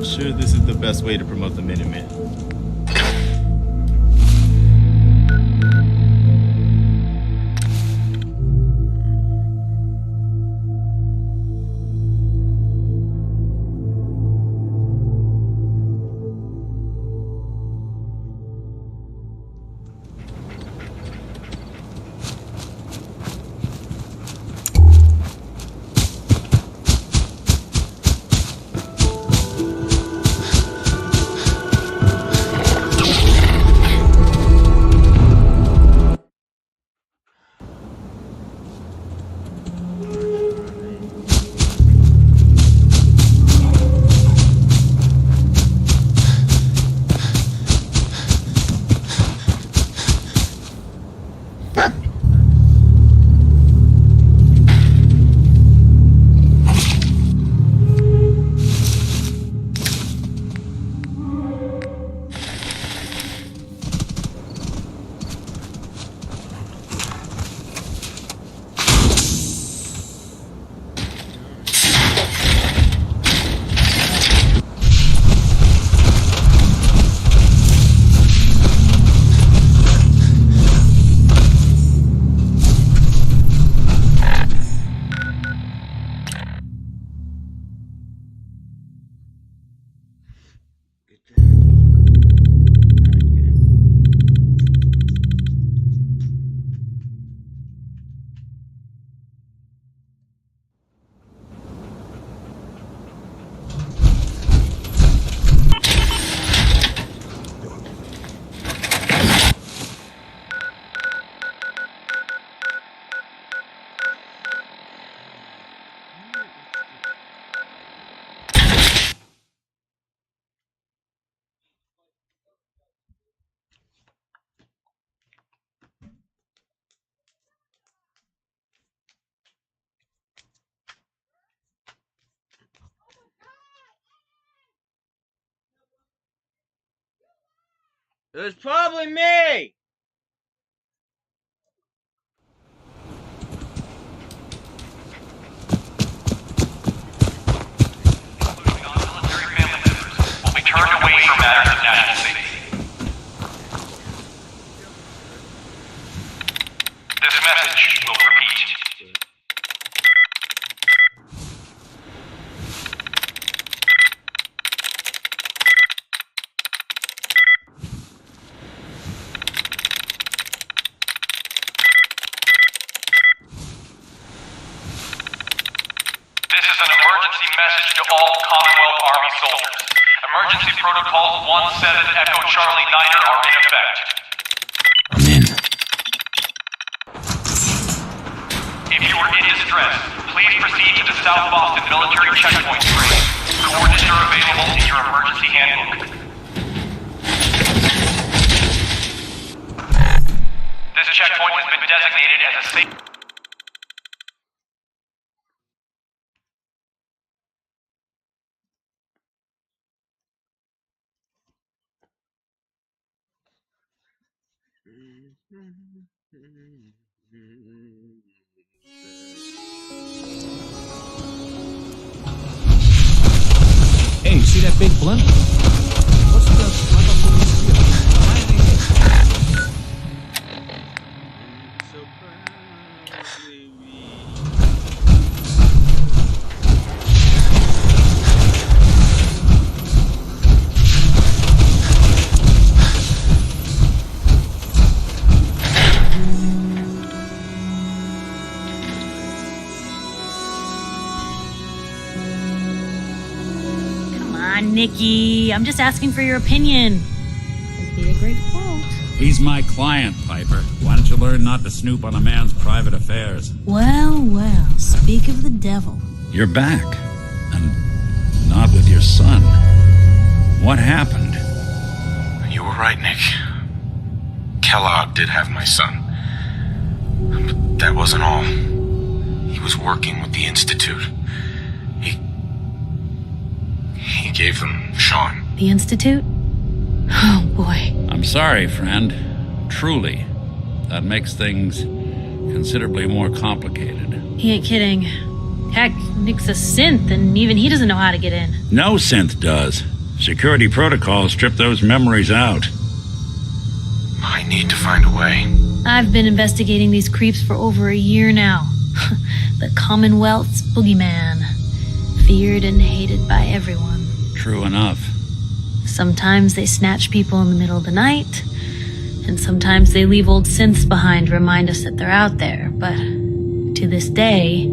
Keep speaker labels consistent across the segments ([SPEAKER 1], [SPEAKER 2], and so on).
[SPEAKER 1] sure this is the best way to promote the Minutemen.
[SPEAKER 2] It was probably me!
[SPEAKER 3] Non-military family members will be turned away from matters of national safety. This message will repeat. This is an emergency message to all Commonwealth Army soldiers. Emergency protocols 17 Echo Charlie Niner are in effect.
[SPEAKER 4] I'm in.
[SPEAKER 3] If you are in distress, please proceed to the South Boston Military Checkpoint 3. Coordinates are available in your emergency handbook. This checkpoint has been designated as a safe...
[SPEAKER 4] Hey, you see that big blimp? What's the police deal? Why are they here?
[SPEAKER 2] So proudly we...
[SPEAKER 5] Nikki, I'm just asking for your opinion. It'd be a great quote.
[SPEAKER 6] He's my client, Piper. Why don't you learn not to snoop on a man's private affairs?
[SPEAKER 5] Well, well, speak of the devil.
[SPEAKER 6] You're back. And not with your son. What happened?
[SPEAKER 4] You were right, Nick. Kellogg did have my son. But that wasn't all. He was working with the Institute. He gave them Sean.
[SPEAKER 5] The Institute? Oh, boy.
[SPEAKER 6] I'm sorry, friend. Truly. That makes things considerably more complicated.
[SPEAKER 5] He ain't kidding. Heck, Nick's a synth, and even he doesn't know how to get in.
[SPEAKER 6] No synth does. Security protocols strip those memories out.
[SPEAKER 4] I need to find a way.
[SPEAKER 5] I've been investigating these creeps for over a year now. The Commonwealth's boogeyman. Feared and hated by everyone.
[SPEAKER 6] True enough.
[SPEAKER 5] Sometimes they snatch people in the middle of the night, and sometimes they leave old synths behind to remind us that they're out there. But to this day,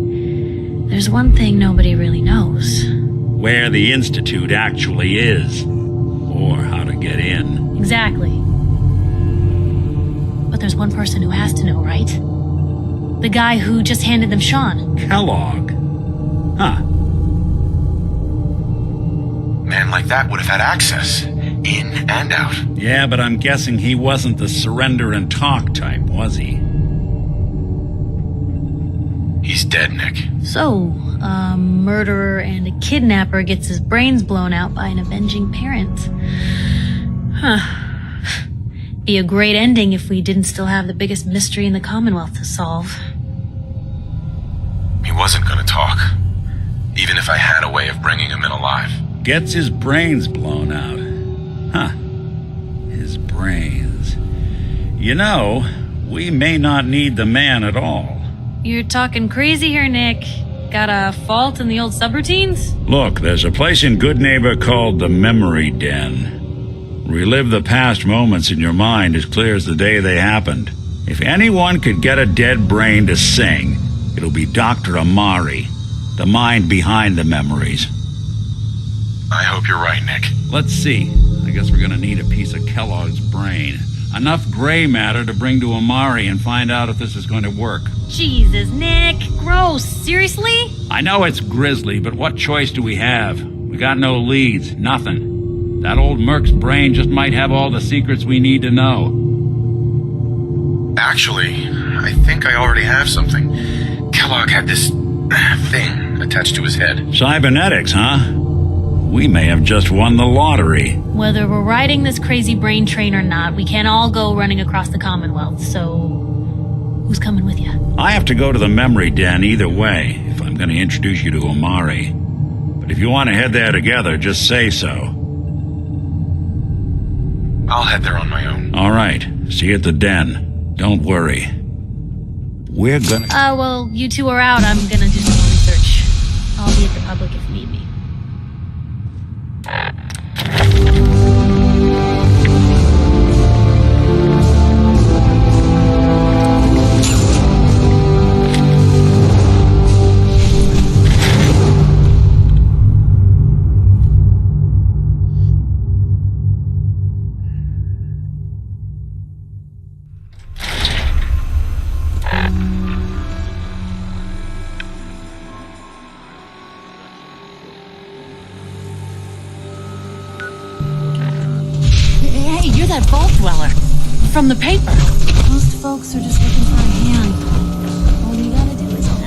[SPEAKER 5] there's one thing nobody really knows.
[SPEAKER 6] Where the Institute actually is. Or how to get in.
[SPEAKER 5] Exactly. But there's one person who has to know, right? The guy who just handed them Sean.
[SPEAKER 6] Kellogg. Huh.
[SPEAKER 4] Man like that would have had access, in and out.
[SPEAKER 6] Yeah, but I'm guessing he wasn't the surrender and talk type, was he?
[SPEAKER 4] He's dead, Nick.
[SPEAKER 5] So, a murderer and a kidnapper gets his brains blown out by an avenging parent. Huh. Be a great ending if we didn't still have the biggest mystery in the Commonwealth to solve.
[SPEAKER 4] He wasn't gonna talk, even if I had a way of bringing him in alive.
[SPEAKER 6] Gets his brains blown out. Huh. His brains. You know, we may not need the man at all.
[SPEAKER 5] You're talking crazy here, Nick. Got a fault in the old subroutines?
[SPEAKER 6] Look, there's a place in Good Neighbor called the Memory Den. Relive the past moments in your mind as clear as the day they happened. If anyone could get a dead brain to sing, it'll be Dr. Amari, the mind behind the memories.
[SPEAKER 4] I hope you're right, Nick.
[SPEAKER 6] Let's see. I guess we're gonna need a piece of Kellogg's brain. Enough gray matter to bring to Amari and find out if this is going to work.
[SPEAKER 5] Jesus, Nick. Gross. Seriously?
[SPEAKER 6] I know it's grisly, but what choice do we have? We got no leads, nothing. That old Merc's brain just might have all the secrets we need to know.
[SPEAKER 4] Actually, I think I already have something. Kellogg had this thing attached to his head.
[SPEAKER 6] Cybernetics, huh? We may have just won the lottery.
[SPEAKER 5] Whether we're riding this crazy brain train or not, we can't all go running across the Commonwealth, so who's coming with you?
[SPEAKER 6] I have to go to the memory den either way if I'm going to introduce you to Omari. But if you want to head there together, just say so.
[SPEAKER 4] I'll head there on my own.
[SPEAKER 6] All right. See you at the den. Don't worry. We're gonna...
[SPEAKER 5] Well, you two are out. I'm gonna do some more research. I'll be at the public if you need me.
[SPEAKER 7] Hey, you're that vault dweller from the paper.
[SPEAKER 5] Most folks are just looking for a hand. All you gotta do is offer.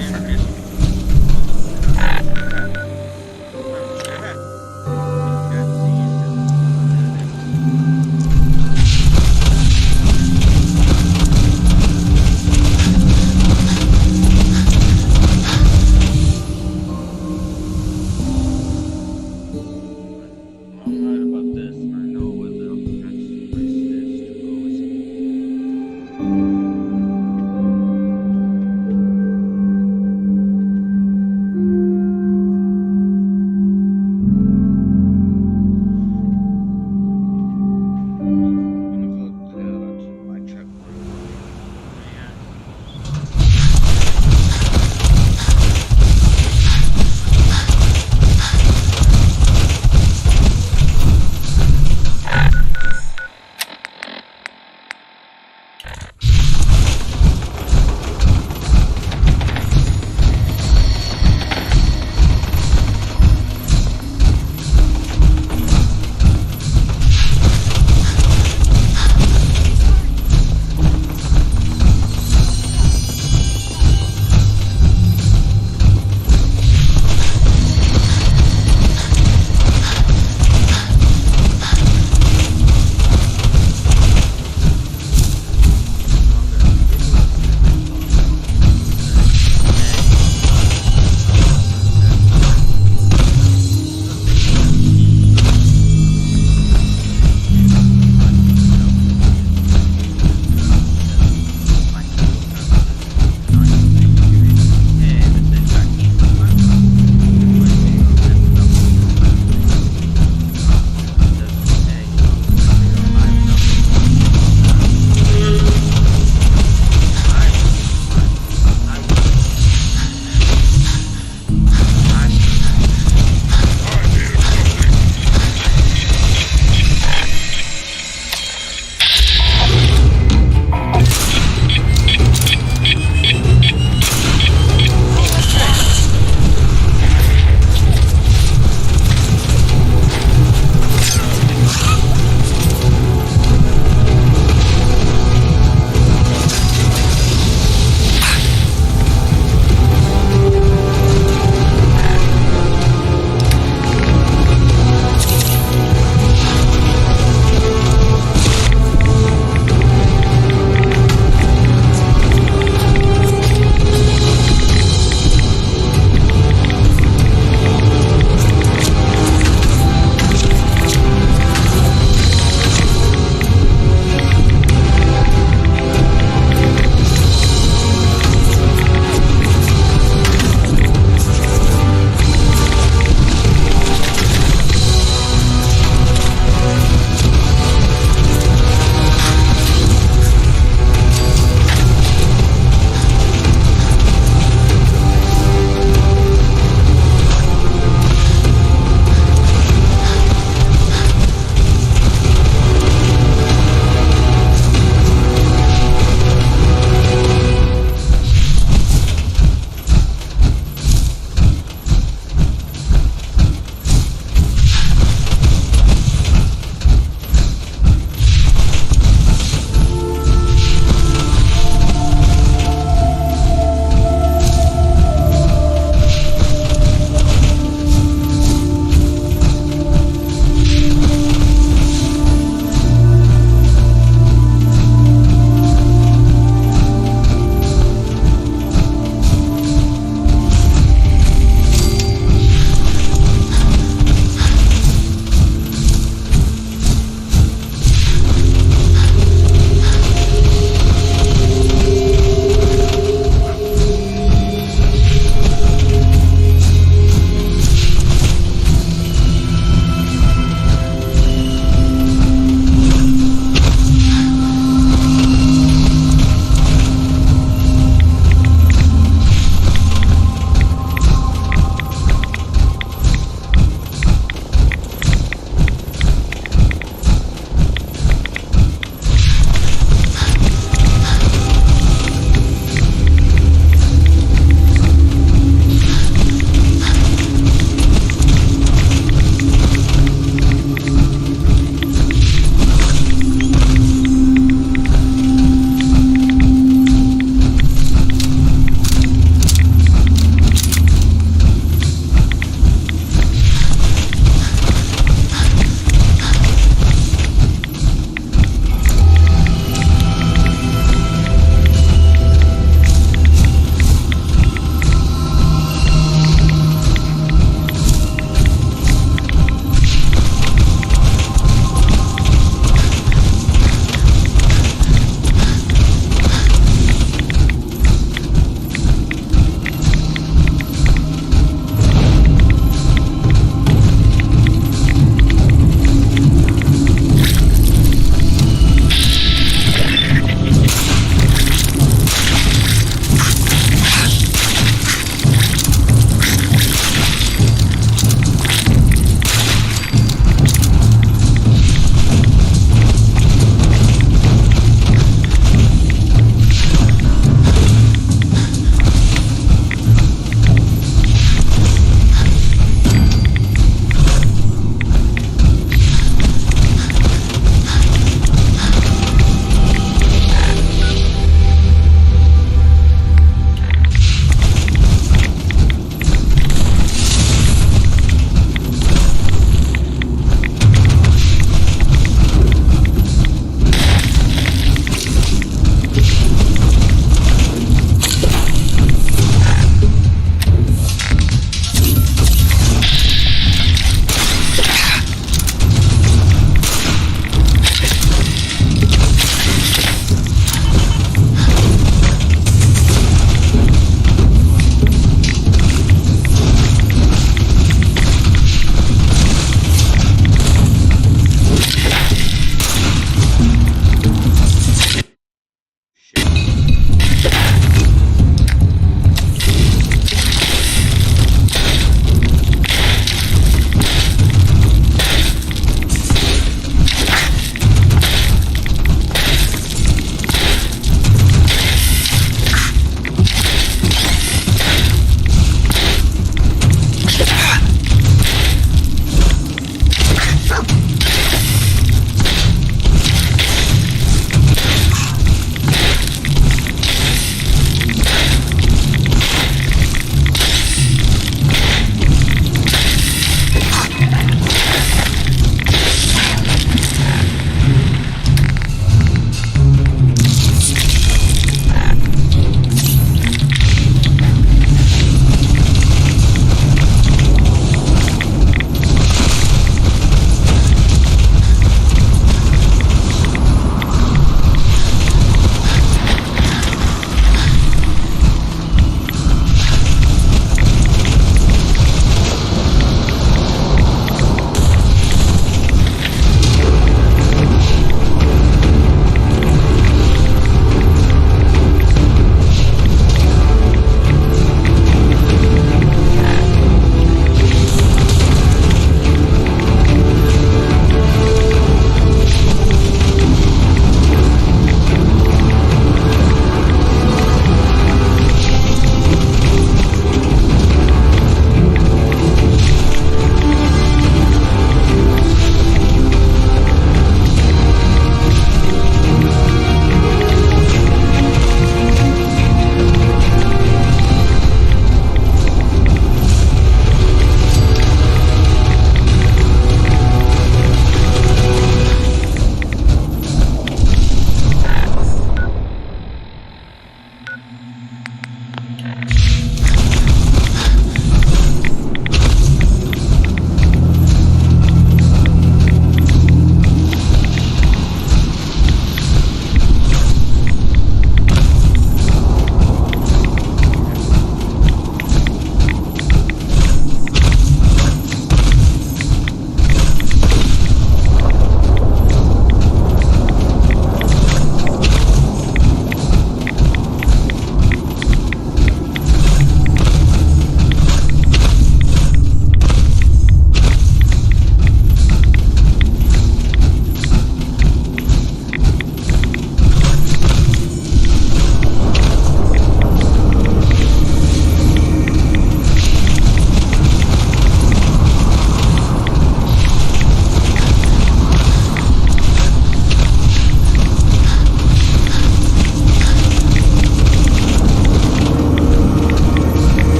[SPEAKER 2] I'm right about this. I know what the next place is to go.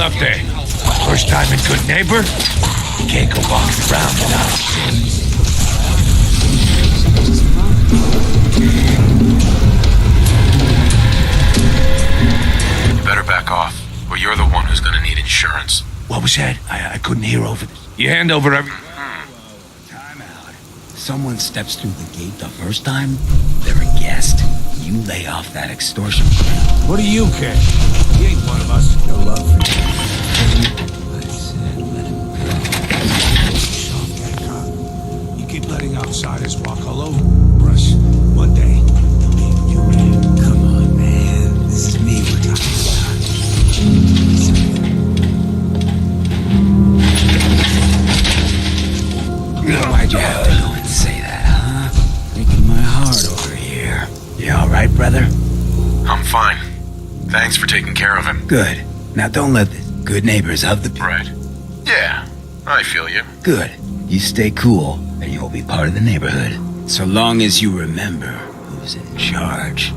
[SPEAKER 8] up there? First time in Good Neighbor? You can't go walking around without a sin.
[SPEAKER 4] You better back off, or you're the one who's gonna need insurance.
[SPEAKER 8] What was that? I couldn't hear over this. You hand over every... Time out. Someone steps through the gate the first time, they're a guest. You lay off that extortion. What do you care? He ain't one of us. No love for you. I said let him go. Soft that car. You keep letting outsiders walk all over us. One day, they'll be you man. Come on, man. This is me we're talking about. Why'd you have to go and say that, huh? Breaking my heart over here. You all right, brother?
[SPEAKER 4] I'm fine. Thanks for taking care of him.
[SPEAKER 8] Good. Now don't let the good neighbors of the...
[SPEAKER 4] Right. Yeah, I feel you.
[SPEAKER 8] Good. You stay cool, and you'll be part of the neighborhood. So long as you remember who's in charge.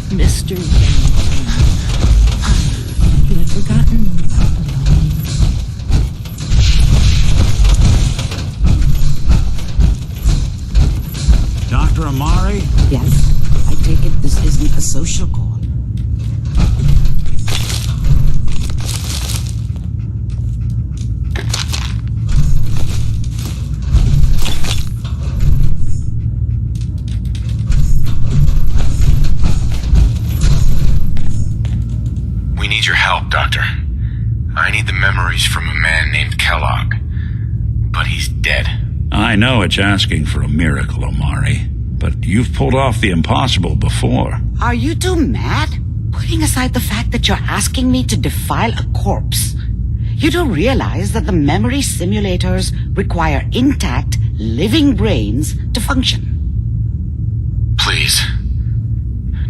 [SPEAKER 7] Mr. You had forgotten about the lonely.
[SPEAKER 6] Dr. Amari?
[SPEAKER 9] Yes, I take it this isn't a social call.
[SPEAKER 4] We need your help, Doctor. I need the memories from a man named Kellog. But he's dead.
[SPEAKER 6] I know it's asking for a miracle, Amari, but you've pulled off the impossible before.
[SPEAKER 9] Are you two mad? Putting aside the fact that you're asking me to defile a corpse, you do realize that the memory simulators require intact, living brains to function.
[SPEAKER 4] Please.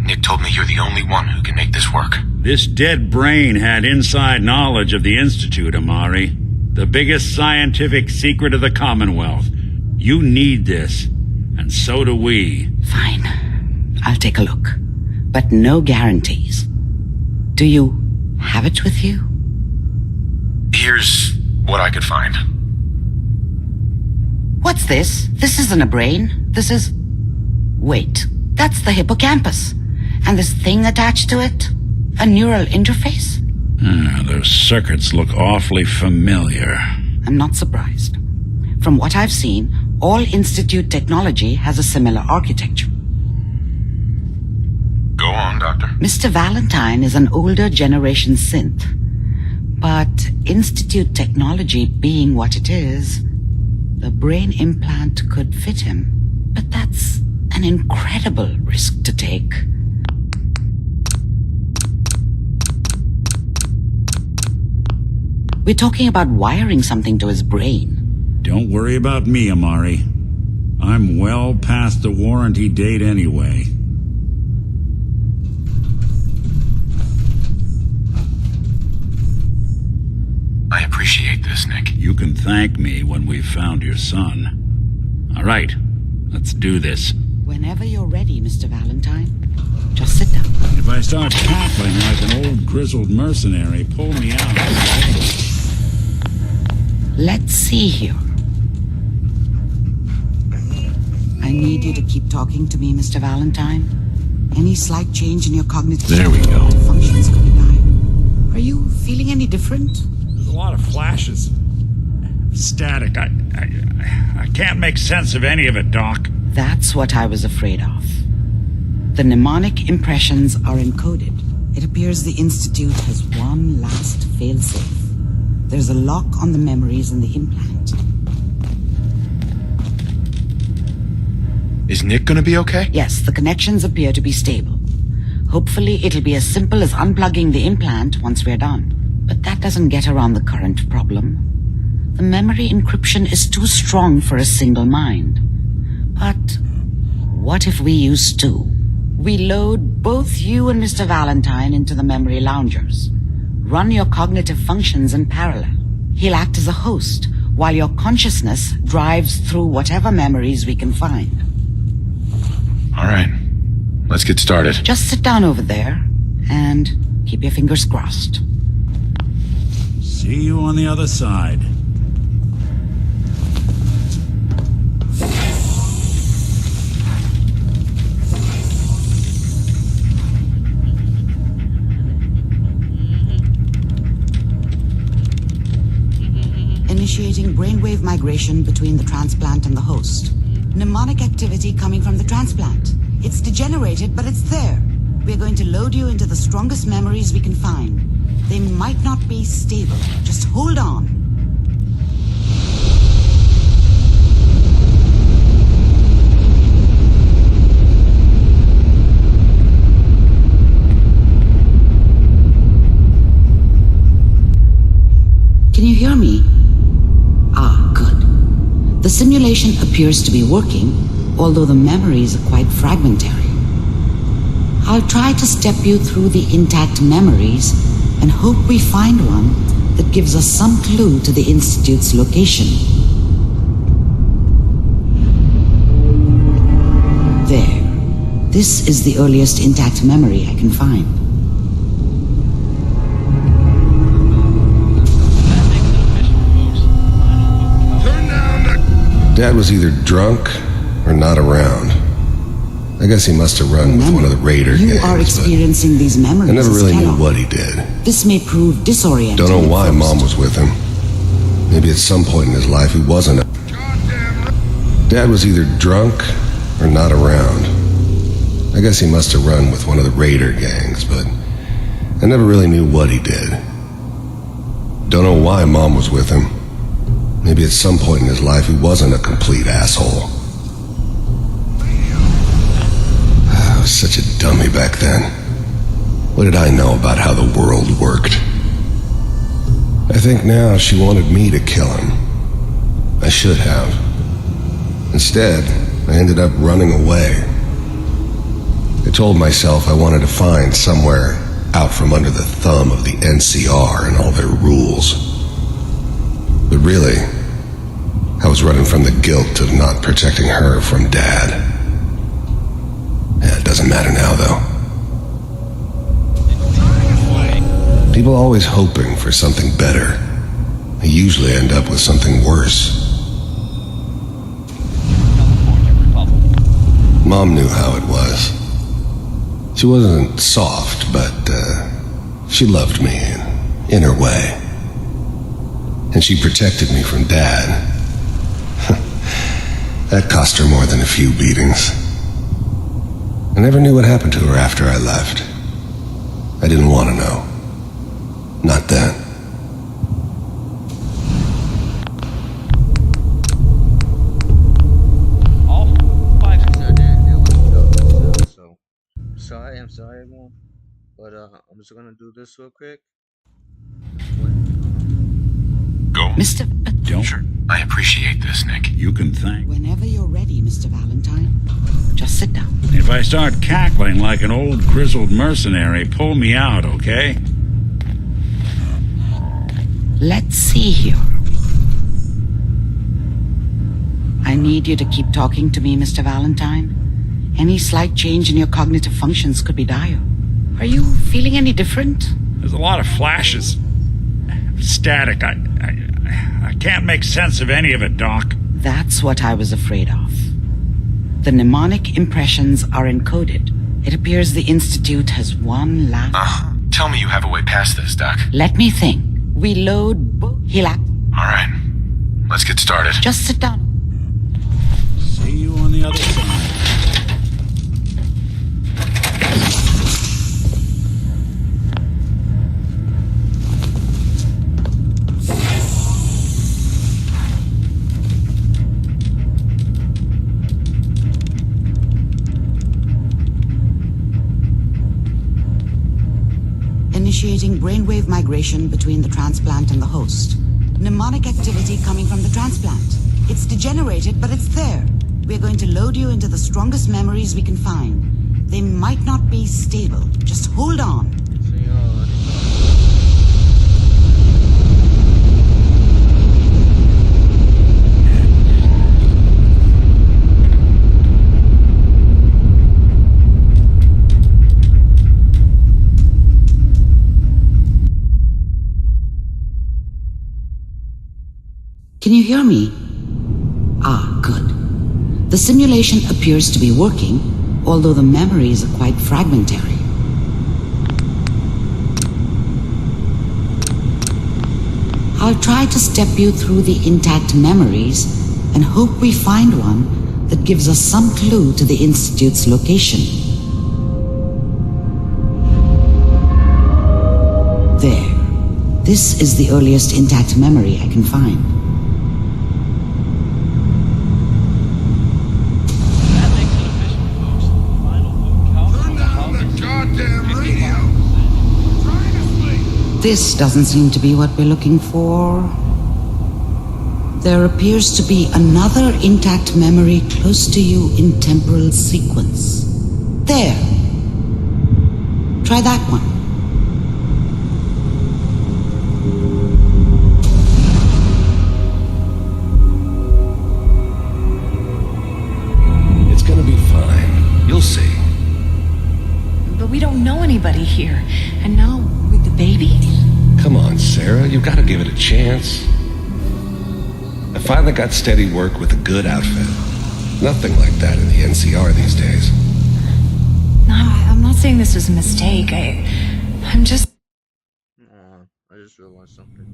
[SPEAKER 4] Nick told me you're the only one who can make this work.
[SPEAKER 6] This dead brain had inside knowledge of the Institute, Amari. The biggest scientific secret of the Commonwealth. You need this, and so do we.
[SPEAKER 9] Fine. I'll take a look. But no guarantees. Do you have it with you?
[SPEAKER 4] Here's what I could find.
[SPEAKER 9] What's this? This isn't a brain. This is... Wait. That's the hippocampus. And this thing attached to it? A neural interface?
[SPEAKER 6] Those circuits look awfully familiar.
[SPEAKER 9] I'm not surprised. From what I've seen, all Institute technology has a similar architecture.
[SPEAKER 4] Go on, Doctor.
[SPEAKER 9] Mr. Valentine is an older generation synth. But Institute technology being what it is, the brain implant could fit him. But that's an incredible risk to take. We're talking about wiring something to his brain.
[SPEAKER 6] Don't worry about me, Amari. I'm well past the warranty date anyway.
[SPEAKER 4] I appreciate this, Nick.
[SPEAKER 6] You can thank me when we've found your son. All right, let's do this.
[SPEAKER 9] Whenever you're ready, Mr. Valentine. Just sit down.
[SPEAKER 6] If I start cackling like an old grizzled mercenary, pull me out.
[SPEAKER 9] Let's see here. I need you to keep talking to me, Mr. Valentine. Any slight change in your cognitive...
[SPEAKER 6] There we go.
[SPEAKER 9] ...functions could be dire. Are you feeling any different?
[SPEAKER 6] There's a lot of flashes. Static. I can't make sense of any of it, Doc.
[SPEAKER 9] That's what I was afraid of. The mnemonic impressions are encoded. It appears the Institute has one last failsafe. There's a lock on the memories in the implant.
[SPEAKER 4] Is Nick gonna be okay?
[SPEAKER 9] Yes, the connections appear to be stable. Hopefully it'll be as simple as unplugging the implant once we're done. But that doesn't get around the current problem. The memory encryption is too strong for a single mind. But what if we use two? We load both you and Mr. Valentine into the memory loungers. Run your cognitive functions in parallel. He'll act as a host, while your consciousness drives through whatever memories we can find.
[SPEAKER 4] All right. Let's get started.
[SPEAKER 9] Just sit down over there and keep your fingers crossed.
[SPEAKER 6] See you on the other side.
[SPEAKER 9] Initiating brainwave migration between the transplant and the host. Mnemonic activity coming from the transplant. It's degenerated, but it's there. We're going to load you into the strongest memories we can find. They might not be stable. Just hold on. Can you hear me? Ah, good. The simulation appears to be working, although the memories are quite fragmentary. I'll try to step you through the intact memories and hope we find one that gives us some clue to the Institute's location. There. This is the earliest intact memory I can find.
[SPEAKER 10] Dad was either drunk or not around. I guess he must have run with one of the Raider gangs.
[SPEAKER 9] You are experiencing these memories.
[SPEAKER 10] I never really knew
[SPEAKER 9] Kellog.
[SPEAKER 10] what he did.
[SPEAKER 9] This may prove disorienting.
[SPEAKER 10] Don't know why
[SPEAKER 9] at first.
[SPEAKER 10] Mom was with him. Maybe at some point in his life he wasn't. Dad was either drunk or not around. I guess he must have run with one of the Raider gangs, but I never really knew what he did. Don't know why Mom was with him. Maybe at some point in his life he wasn't a complete asshole. I was such a dummy back then. What did I know about how the world worked? I think now she wanted me to kill him. I should have. Instead, I ended up running away. I told myself I wanted to find somewhere out from under the thumb of the NCR and all their rules. But really, I was running from the guilt of not protecting her from Dad. Yeah, it doesn't matter now, though. People always hoping for something better. They usually end up with something worse. Mom knew how it was. She wasn't soft, but she loved me in her way. And she protected me from Dad. That cost her more than a few beatings. I never knew what happened to her after I left. I didn't want to know. Not then.
[SPEAKER 2] All 5 are there. So, I'm sorry, everyone. But I'm just gonna do this real quick.
[SPEAKER 4] Go.
[SPEAKER 9] Mr.
[SPEAKER 6] Don't.
[SPEAKER 4] Sure. I appreciate this, Nick.
[SPEAKER 6] You can thank.
[SPEAKER 9] Whenever you're ready, Mr. Valentine, just sit down.
[SPEAKER 6] If I start cackling like an old grizzled mercenary, pull me out, okay?
[SPEAKER 9] Let's see here. I need you to keep talking to me, Mr. Valentine. Any slight change in your cognitive functions could be dire. Are you feeling any different?
[SPEAKER 6] There's a lot of flashes. Static. I can't make sense of any of it, Doc.
[SPEAKER 9] That's what I was afraid of. The mnemonic impressions are encoded. It appears the Institute has one last...
[SPEAKER 4] Tell me you have a way past this, Doc.
[SPEAKER 9] Let me think. We load both... He'll act...
[SPEAKER 4] All right. Let's get started.
[SPEAKER 9] Just sit down.
[SPEAKER 6] See you on the other side.
[SPEAKER 9] Initiating brainwave migration between the transplant and the host. Mnemonic activity coming from the transplant. It's degenerated, but it's there. We're going to load you into the strongest memories we can find. They might not be stable. Just hold on. Can you hear me? Ah, good. The simulation appears to be working, although the memories are quite fragmentary. I'll try to step you through the intact memories and hope we find one that gives us some clue to the Institute's location. There. This is the earliest intact memory I can find. This doesn't seem to be what we're looking for. There appears to be another intact memory close to you in temporal sequence. There. Try that one.
[SPEAKER 10] It's gonna be fine. You'll see.
[SPEAKER 7] But we don't know anybody here. And now, with the baby?
[SPEAKER 10] Come on, Sarah, you've got to give it a chance. I finally got steady work with a good outfit. Nothing like that in the NCR these days.
[SPEAKER 7] No, I'm not saying this was a mistake. I'm just...
[SPEAKER 2] I just realized something.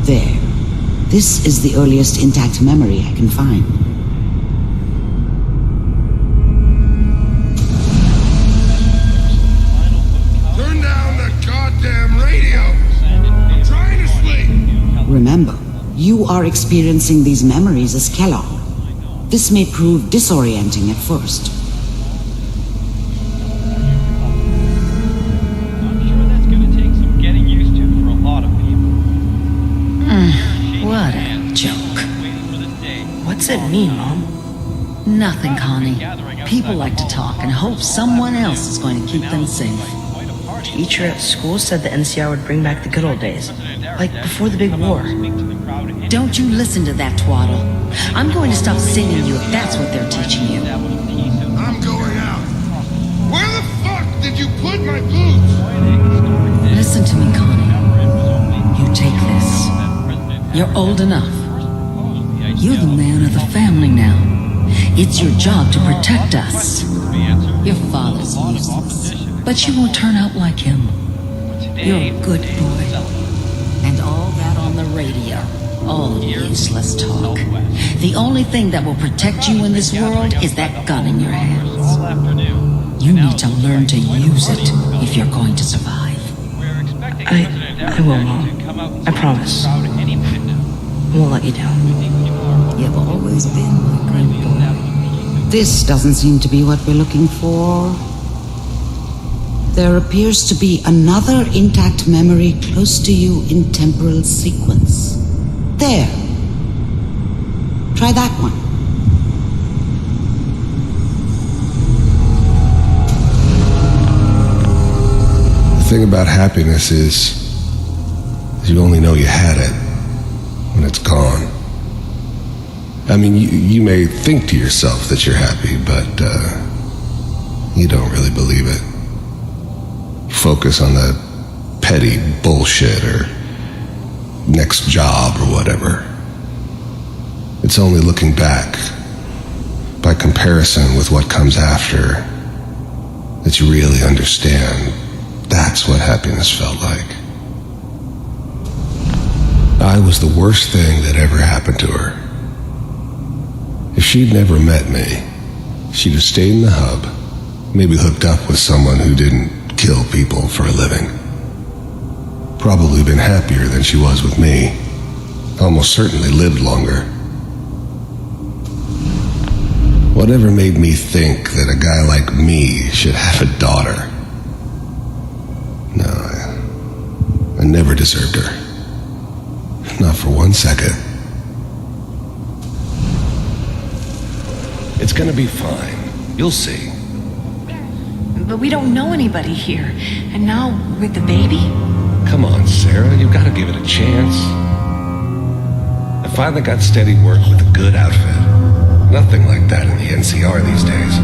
[SPEAKER 9] There. This is the earliest intact memory I can find.
[SPEAKER 10] Turn down the goddamn radio! I'm trying to sleep!
[SPEAKER 9] Remember, you are experiencing these memories as Kellog. This may prove disorienting at first.
[SPEAKER 3] I'm sure that's going to take some getting used to for a lot of people.
[SPEAKER 7] What a joke. What's it mean, Mom?
[SPEAKER 11] Nothing, Connie. People like to talk and hope someone else is going to keep them safe.
[SPEAKER 12] Teacher at school said the NCR would bring back the good old days, like before the big war.
[SPEAKER 11] Don't you listen to that twaddle. I'm going to stop singing you if that's what they're teaching you.
[SPEAKER 10] I'm going out. Where the fuck did you put my boots?
[SPEAKER 11] Listen to me, Connie. You take this. You're old enough. You're the man of the family now. It's your job to protect us. Your father's useless, but you won't turn out like him. You're a good boy. And all that on the radio, all useless talk. The only thing that will protect you in this world is that gun in your hands. You need to learn to use it if you're going to survive.
[SPEAKER 12] I will, Mom. I promise. I won't let you down.
[SPEAKER 9] You've always been my good boy. This doesn't seem to be what we're looking for. There appears to be another intact memory close to you in temporal sequence. There. Try that one.
[SPEAKER 10] The thing about happiness is you only know you had it when it's gone. I mean, you may think to yourself that you're happy, but you don't really believe it. Focus on the petty bullshit or next job or whatever. It's only looking back, by comparison with what comes after, that you really understand that's what happiness felt like. I was the worst thing that ever happened to her. If she'd never met me, she'd have stayed in the hub, maybe hooked up with someone who didn't kill people for a living. Probably been happier than she was with me. Almost certainly lived longer. Whatever made me think that a guy like me should have a daughter? never deserved her. Not for 1 second. It's gonna be fine. You'll see.
[SPEAKER 7] But we don't know anybody here. And now, with the baby?
[SPEAKER 10] Come on, Sarah, you've gotta give it a chance. I finally got steady work with a good outfit. Nothing like that in the NCR these days.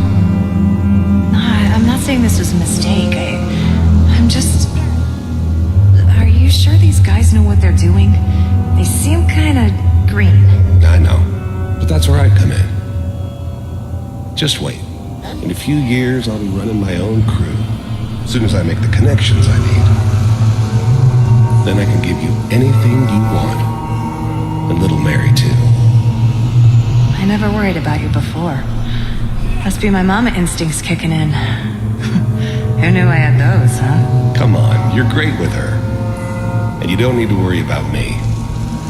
[SPEAKER 7] I'm not saying this was a mistake. I'm just... Are you sure these guys know what they're doing? They seem kinda green.
[SPEAKER 10] I know, but that's where I come in. Just wait. In a few years, I'll be running my own crew. As soon as I make the connections I need. Then I can give you anything you want. And little Mary, too.
[SPEAKER 7] I never worried about you before. Must be my mama instincts kicking in. Who knew I had those, huh?
[SPEAKER 10] Come on, you're great with her. And you don't need to worry about me.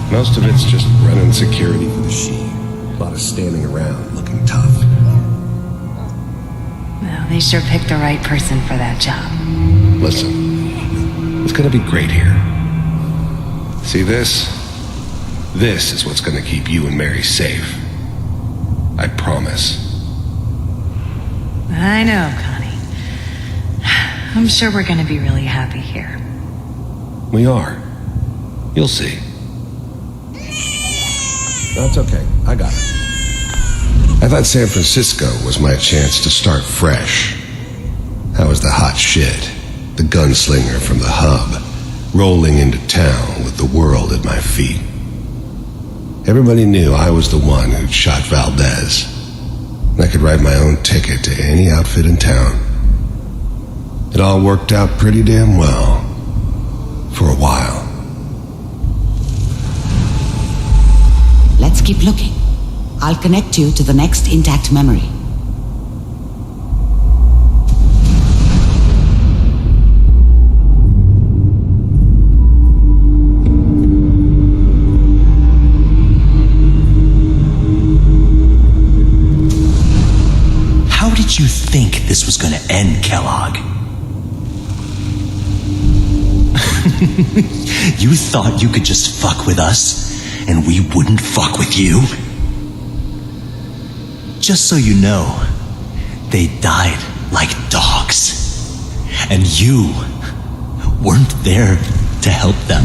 [SPEAKER 10] Most of it's just running security for the she. A lot of standing around looking tough.
[SPEAKER 7] Well, they sure picked the right person for that job.
[SPEAKER 10] Listen, it's gonna be great here. See this? This is what's gonna keep you and Mary safe. I promise.
[SPEAKER 7] I know, Connie. I'm sure we're gonna be really happy here.
[SPEAKER 10] We are. You'll see. That's okay. I got it. I thought San Francisco was my chance to start fresh. I was the hot shit, the gunslinger from the hub, rolling into town with the world at my feet. Everybody knew I was the one who'd shot Valdez. And I could write my own ticket to any outfit in town. It all worked out pretty damn well. For a while.
[SPEAKER 9] Let's keep looking. I'll connect you to the next intact memory.
[SPEAKER 13] How did you think this was gonna end, Kellogg? You thought you could just fuck with us, and we wouldn't fuck with you? Just so you know, they died like dogs. And you weren't there to help them.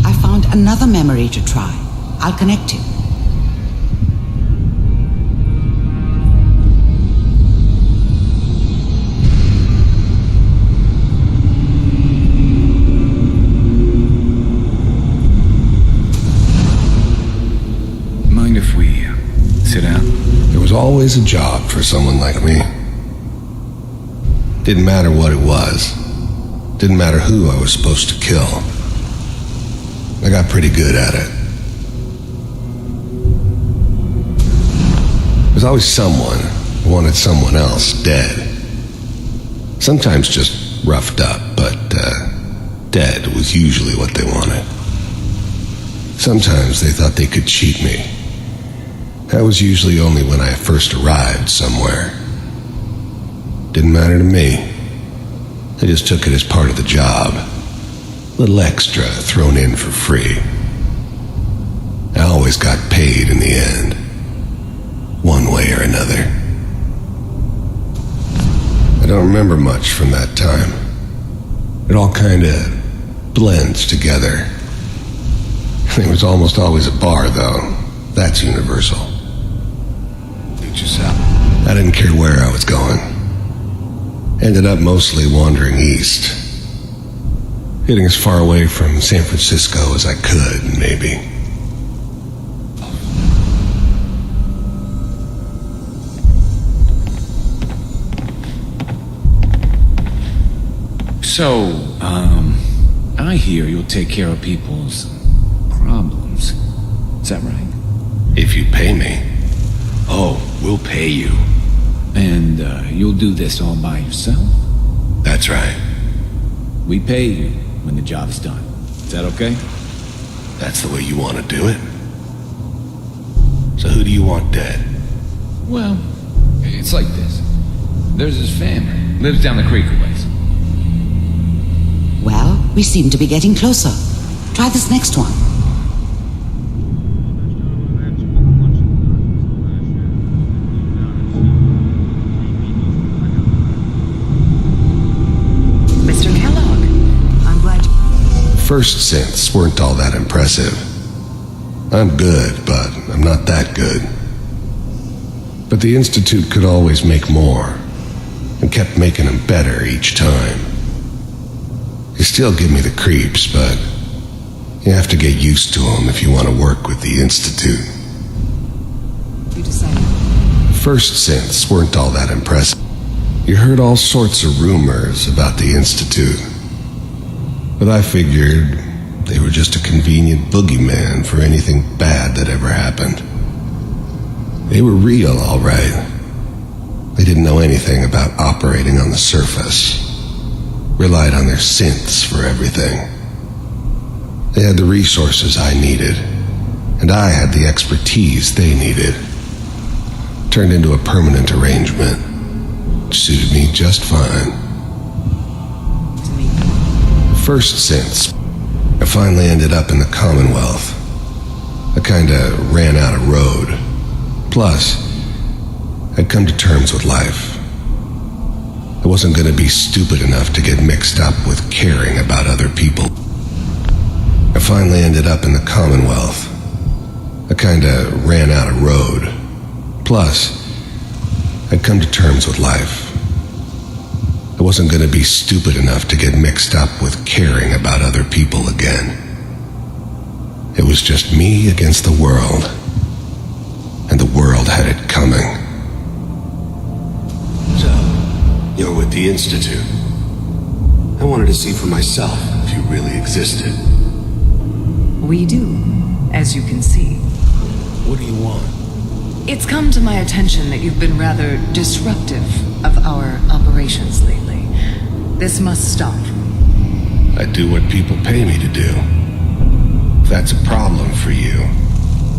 [SPEAKER 9] I found another memory to try. I'll connect you.
[SPEAKER 8] Sit down.
[SPEAKER 10] There was always a job for someone like me. Didn't matter what it was. Didn't matter who I was supposed to kill. I got pretty good at it. There's always someone who wanted someone else dead. Sometimes just roughed up, but dead was usually what they wanted. Sometimes they thought they could cheat me. That was usually only when I first arrived somewhere. Didn't matter to me. I just took it as part of the job. A little extra thrown in for free. I always got paid in the end. One way or another. I don't remember much from that time. It all kinda blends together. It was almost always a bar, though. That's universal. I didn't care where I was going. Ended up mostly wandering east. Getting as far away from San Francisco as I could, maybe.
[SPEAKER 8] So, I hear you'll take care of people's problems. Is that right?
[SPEAKER 10] If you pay me.
[SPEAKER 8] Oh, we'll pay you. And you'll do this all by yourself?
[SPEAKER 10] That's right.
[SPEAKER 8] We pay you when the job's done. Is that okay?
[SPEAKER 10] That's the way you want to do it? So who do you want dead?
[SPEAKER 8] Well, it's like this. There's his family. Lives down the creek a ways.
[SPEAKER 9] Well, we seem to be getting closer. Try this next one.
[SPEAKER 7] Mr. Kellogg, I'm glad you...
[SPEAKER 10] First synths weren't all that impressive. I'm good, but I'm not that good. But the Institute could always make more, and kept making them better each time. They still give me the creeps, but you have to get used to them if you want to work with the Institute.
[SPEAKER 7] You decided...
[SPEAKER 10] First synths weren't all that impressive. You heard all sorts of rumors about the Institute, but I figured they were just a convenient boogeyman for anything bad that ever happened. They were real, all right. They didn't know anything about operating on the surface. Relied on their synths for everything. They had the resources I needed, and I had the expertise they needed. Turned into a permanent arrangement, which suited me just fine. First synths, I finally ended up in the Commonwealth. I kinda ran out of road. Plus, I'd come to terms with life. I wasn't gonna be stupid enough to get mixed up with caring about other people. I finally ended up in the Commonwealth. I kinda ran out of road. Plus, I'd come to terms with life. I wasn't gonna be stupid enough to get mixed up with caring about other people again. It was just me against the world. And the world had it coming.
[SPEAKER 14] So, you're with the Institute. I wanted to see for myself if you really existed.
[SPEAKER 7] We do, as you can see.
[SPEAKER 14] What do you want?
[SPEAKER 7] It's come to my attention that you've been rather disruptive of our operations lately. This must stop.
[SPEAKER 10] I do what people pay me to do. If that's a problem for you,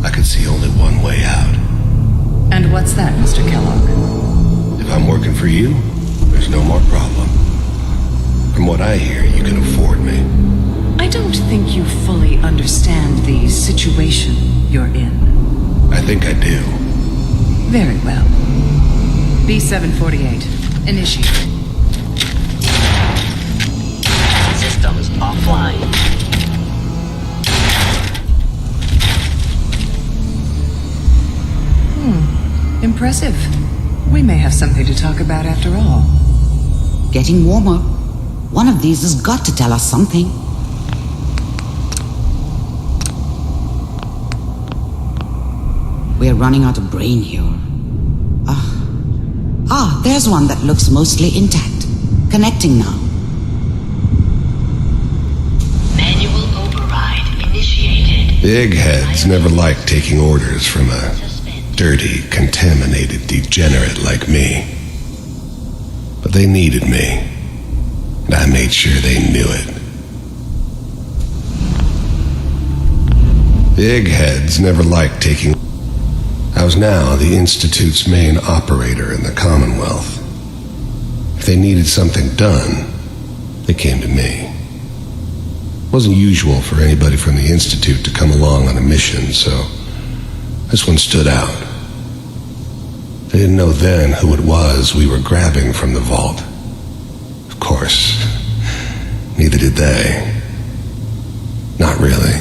[SPEAKER 10] I could see only one way out.
[SPEAKER 7] And what's that, Mr. Kellogg?
[SPEAKER 10] If I'm working for you, there's no more problem. From what I hear, you can afford me.
[SPEAKER 7] I don't think you fully understand the situation you're in.
[SPEAKER 10] I think I do.
[SPEAKER 7] Very well. B-748, initiate.
[SPEAKER 15] Systems offline.
[SPEAKER 7] Impressive. We may have something to talk about after all.
[SPEAKER 9] Getting warmer. One of these has got to tell us something. We're running out of brain here. There's one that looks mostly intact. Connecting now.
[SPEAKER 15] Manual override initiated.
[SPEAKER 10] Big heads never liked taking orders from a dirty, contaminated degenerate like me. But they needed me, and I made sure they knew it. Big heads never liked taking... I was now the Institute's main operator in the Commonwealth. If they needed something done, they came to me. It wasn't usual for anybody from the Institute to come along on a mission, so this one stood out. They didn't know then who it was we were grabbing from the vault. Of course, neither did they. Not really.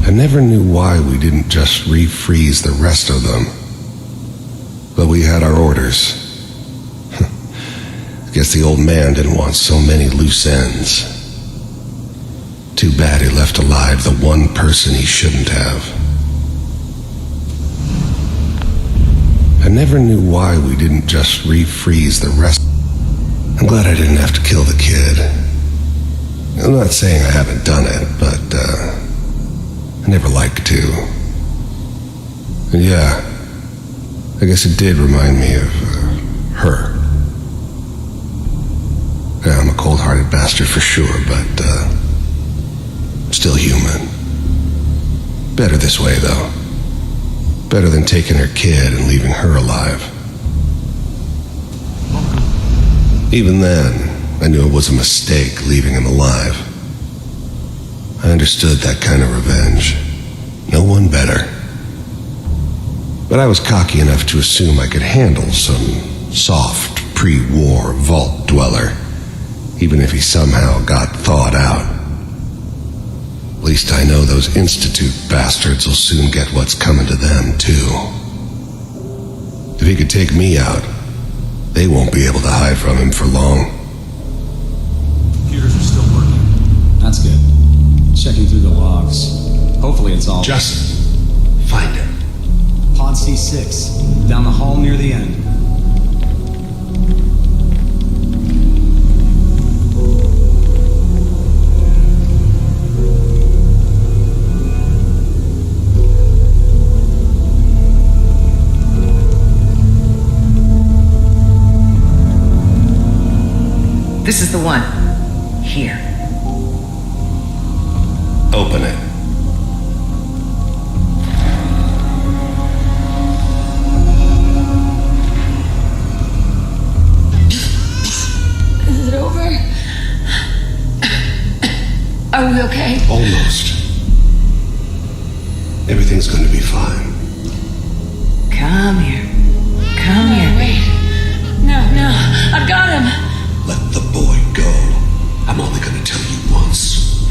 [SPEAKER 10] I never knew why we didn't just refreeze the rest of them. But we had our orders. I guess the old man didn't want so many loose ends. Too bad he left alive the one person he shouldn't have. I never knew why we didn't just refreeze the rest. I'm glad I didn't have to kill the kid. I'm not saying I haven't done it, but, I never liked to. And yeah, I guess it did remind me of, her. Yeah, I'm a cold-hearted bastard for sure, but, still human. Better this way, though. Better than taking her kid and leaving her alive. Even then, I knew it was a mistake leaving him alive. I understood that kind of revenge. No one better. But I was cocky enough to assume I could handle some soft, pre-war vault dweller, even if he somehow got thawed out. At least I know those Institute bastards will soon get what's coming to them, too. If he could take me out, they won't be able to hide from him for long.
[SPEAKER 16] Computers are still working. That's good. Checking through the logs. Hopefully it's all...
[SPEAKER 10] Just find it.
[SPEAKER 16] Pod C6, down the hall near the end.
[SPEAKER 17] This is the one. Here.
[SPEAKER 10] Open it.
[SPEAKER 11] Is it over? Are we okay?
[SPEAKER 10] Almost. Everything's going to be fine.
[SPEAKER 17] Come here. Come here.
[SPEAKER 11] Wait. No, I've got him.
[SPEAKER 10] Let the boy go. I'm only going to tell you once.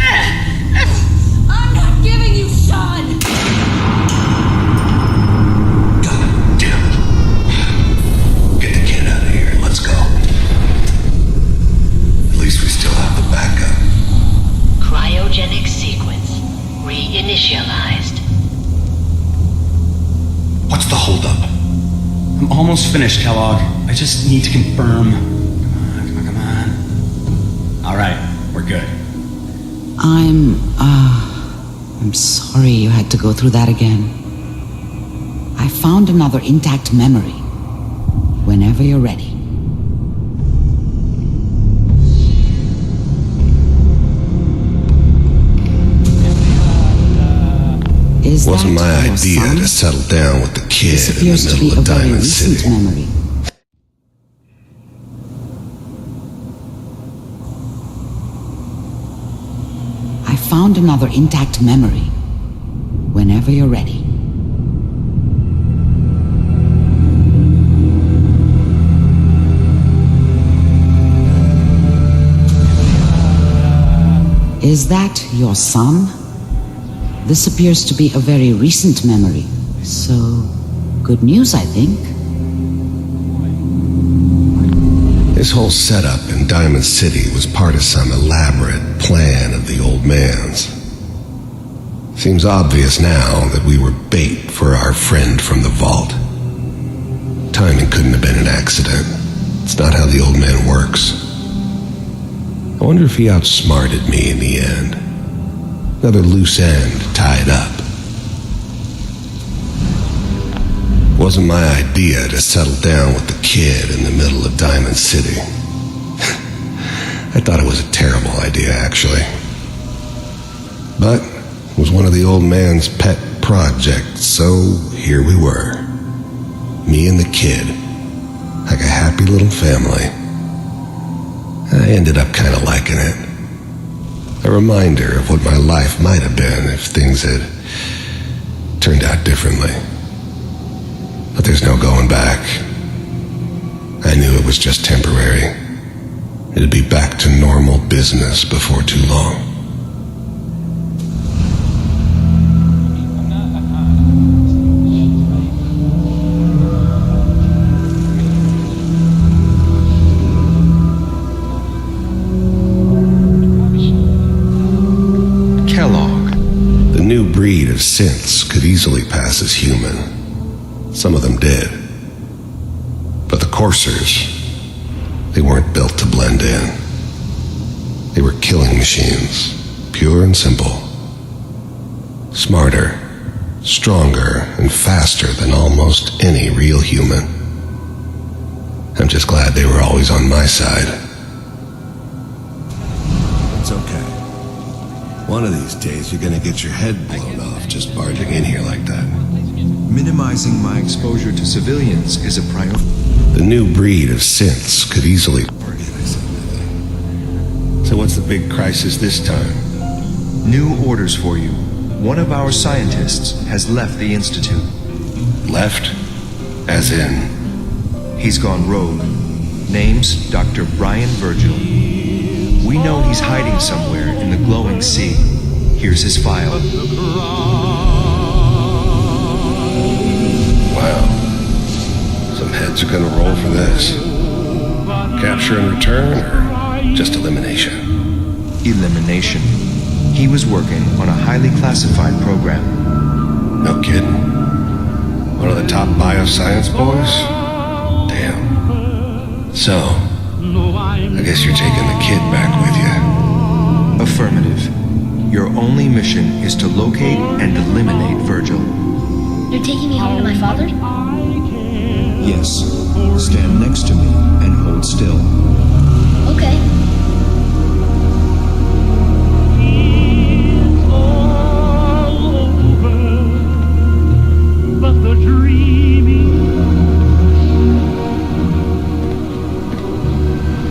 [SPEAKER 11] I'm not giving you Sean!
[SPEAKER 10] God damn it. Get the kid out of here and let's go. At least we still have the backup.
[SPEAKER 15] Cryogenic sequence reinitialized.
[SPEAKER 14] What's the holdup?
[SPEAKER 8] I'm almost finished, Kellogg. I just need to confirm. Come on. All right, we're good.
[SPEAKER 9] I'm sorry you had to go through that again. I found another intact memory. Whenever you're ready.
[SPEAKER 10] Wasn't my idea to settle down with the kid in the middle of Diamond City.
[SPEAKER 9] Memory. I found another intact memory. Whenever you're ready. Is that your son? This appears to be a very recent memory. So, good news, I think.
[SPEAKER 10] His whole setup in Diamond City was part of some elaborate plan of the old man's. Seems obvious now that we were bait for our friend from the vault. Timing couldn't have been an accident. It's not how the old man works. I wonder if he outsmarted me in the end. Another loose end tied up. Wasn't my idea to settle down with the kid in the middle of Diamond City. I thought it was a terrible idea, actually. But it was one of the old man's pet projects, so here we were. Me and the kid, like a happy little family. I ended up kind of liking it. A reminder of what my life might have been if things had turned out differently. But there's no going back. I knew it was just temporary. It'd be back to normal business before too long. Kellog. The new breed of synths could easily pass as human. Some of them did. But the coursers, they weren't built to blend in. They were killing machines, pure and simple. Smarter, stronger, and faster than almost any real human. I'm just glad they were always on my side. It's okay. One of these days you're gonna get your head blown off just barging in here like that.
[SPEAKER 18] Minimizing my exposure to civilians is a priority.
[SPEAKER 10] The new breed of synths could easily... So what's the big crisis this time?
[SPEAKER 18] New orders for you. One of our scientists has left the Institute.
[SPEAKER 10] Left? As in?
[SPEAKER 18] He's gone rogue. Name's Dr. Brian Virgil. We know he's hiding somewhere in the glowing sea. Here's his file.
[SPEAKER 10] Wow. Some heads are gonna roll for this. Capture and return, or just elimination?
[SPEAKER 18] Elimination. He was working on a highly classified program.
[SPEAKER 10] No kidding. One of the top bioscience boys? Damn. So, I guess you're taking the kid back with you.
[SPEAKER 18] Affirmative. Your only mission is to locate and eliminate Virgil.
[SPEAKER 19] You're taking me home to my father?
[SPEAKER 18] Yes. Stand next to me and hold still.
[SPEAKER 19] Okay.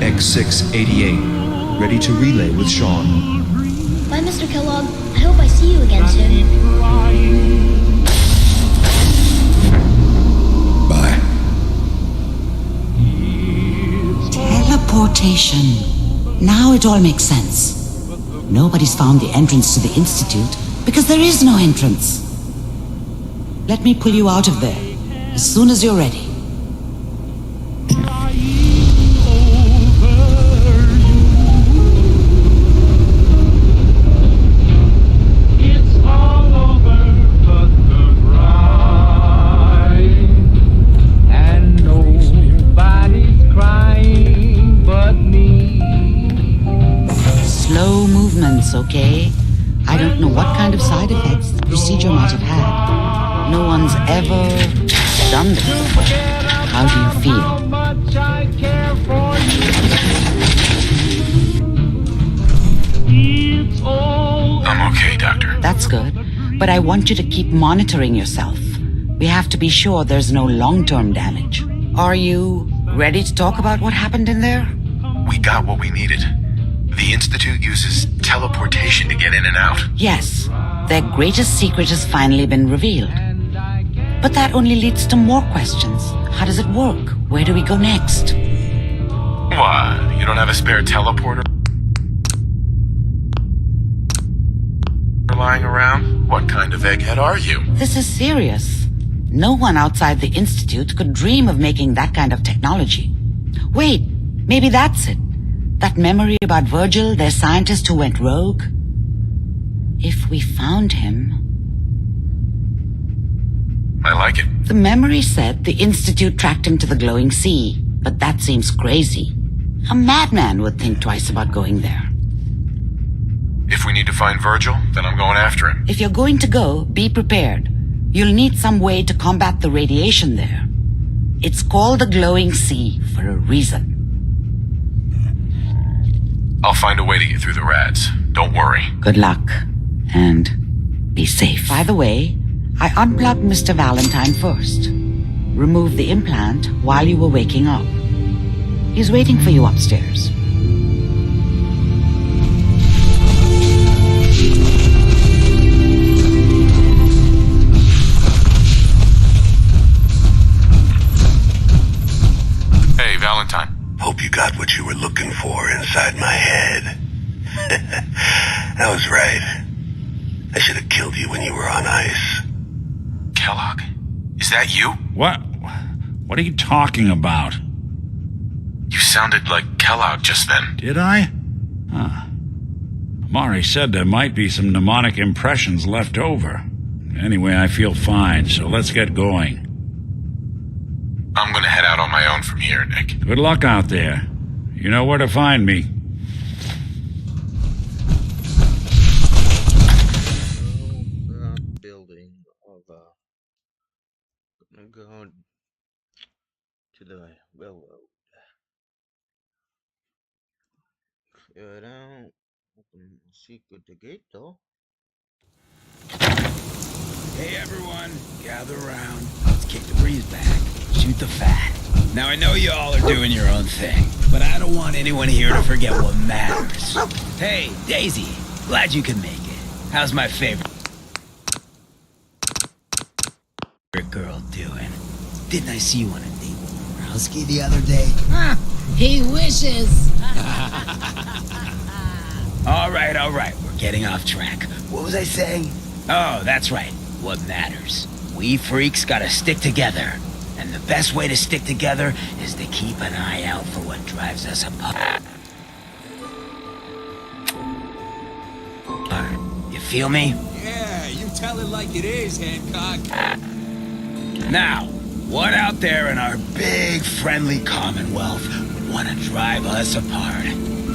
[SPEAKER 18] X688, ready to relay with Sean.
[SPEAKER 19] Bye, Mr. Kellogg. I hope I see you again soon.
[SPEAKER 10] Bye.
[SPEAKER 9] Teleportation. Now it all makes sense. Nobody's found the entrance to the Institute because there is no entrance. Let me pull you out of there as soon as you're ready. Slow movements, okay? I don't know what kind of side effects the procedure might have had. No one's ever done this before. How do you feel?
[SPEAKER 4] I'm okay, Doctor.
[SPEAKER 9] That's good, but I want you to keep monitoring yourself. We have to be sure there's no long-term damage. Are you ready to talk about what happened in there?
[SPEAKER 4] We got what we needed. The Institute uses teleportation to get in and out.
[SPEAKER 9] Yes, their greatest secret has finally been revealed. But that only leads to more questions. How does it work? Where do we go next?
[SPEAKER 4] What? You don't have a spare teleporter lying around? What kind of egghead are you?
[SPEAKER 9] This is serious. No one outside the Institute could dream of making that kind of technology. Wait, maybe that's it. That memory about Virgil, their scientist who went rogue? If we found him...
[SPEAKER 4] I like it.
[SPEAKER 9] The memory said the Institute tracked him to the glowing sea, but that seems crazy. A madman would think twice about going there.
[SPEAKER 4] If we need to find Virgil, then I'm going after him.
[SPEAKER 9] If you're going to go, be prepared. You'll need some way to combat the radiation there. It's called the glowing sea for a reason.
[SPEAKER 4] I'll find a way to get through the rads. Don't worry.
[SPEAKER 9] Good luck. And be safe. By the way, I unplugged Mr. Valentine first. Removed the implant while you were waking up. He's waiting for you upstairs.
[SPEAKER 4] Hey, Valentine.
[SPEAKER 14] Hope you got what you were looking for inside my head. I was right. I should have killed you when you were on ice.
[SPEAKER 4] Kellogg? Is that you?
[SPEAKER 6] What? What are you talking about?
[SPEAKER 4] You sounded like Kellogg just then.
[SPEAKER 6] Did I? Huh. Mari said there might be some mnemonic impressions left over. Anyway, I feel fine, so let's get going.
[SPEAKER 4] I'm gonna head out on my own from here, Nick.
[SPEAKER 6] Good luck out there. You know where to find me.
[SPEAKER 2] Building of I'm going to the railroad. Clear it out. Open secret the gate though.
[SPEAKER 8] Hey everyone, gather around. Let's kick the breeze back. Shoot the fat. Now I know you all are doing your own thing, but I don't want anyone here to forget what matters. Hey, Daisy, glad you could make it. How's my favorite girl doing? Didn't I see you on a date with Rowski the other day?
[SPEAKER 11] He wishes.
[SPEAKER 8] All right, we're getting off track. What was I saying? Oh, that's right, what matters. We freaks gotta stick together. And the best way to stick together is to keep an eye out for what drives us apart. You feel me?
[SPEAKER 20] Yeah, you tell it like it is, Hancock.
[SPEAKER 8] Now, what out there in our big friendly Commonwealth would want to drive us apart?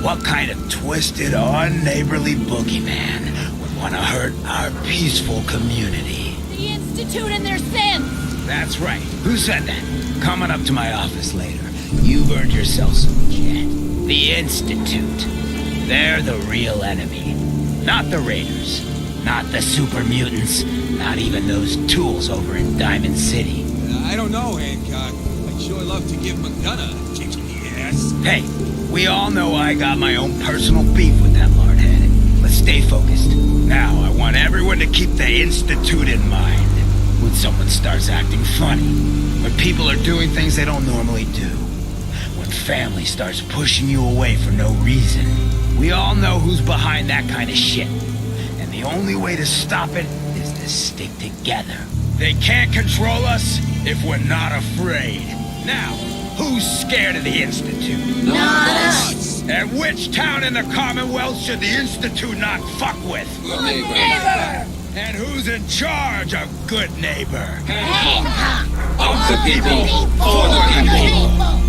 [SPEAKER 8] What kind of twisted, unneighborly boogeyman would want to hurt our peaceful community?
[SPEAKER 5] The Institute and their sins!
[SPEAKER 8] That's right. Who said that? Coming up to my office later. You've earned yourself some jet. The Institute. They're the real enemy. Not the Raiders. Not the super mutants. Not even those tools over in Diamond City.
[SPEAKER 20] I don't know, Hancock. I'd sure love to give McDonough a kick in the ass.
[SPEAKER 8] Hey, we all know I got my own personal beef with that lordhead. Let's stay focused. Now, I want everyone to keep the Institute in mind. When someone starts acting funny. When people are doing things they don't normally do. When family starts pushing you away for no reason. We all know who's behind that kind of shit. And the only way to stop it is to stick together. They can't control us if we're not afraid. Now, who's scared of the Institute?
[SPEAKER 11] Not us.
[SPEAKER 8] And which town in the Commonwealth should the Institute not fuck with?
[SPEAKER 11] Good neighbor.
[SPEAKER 8] And who's in charge of good neighbor?
[SPEAKER 11] Hancock.
[SPEAKER 8] Of the people, for the people.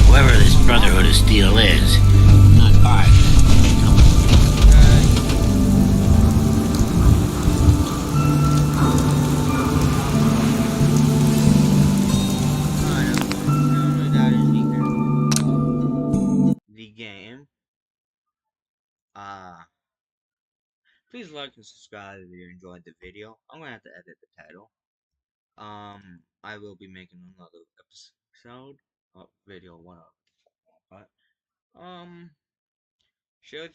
[SPEAKER 21] Whoever this Brotherhood of Steel is, not hard.
[SPEAKER 2] The game. Please like and subscribe if you enjoyed the video. I'm gonna have to edit the title. I will be making another episode, video, whatever. But share with your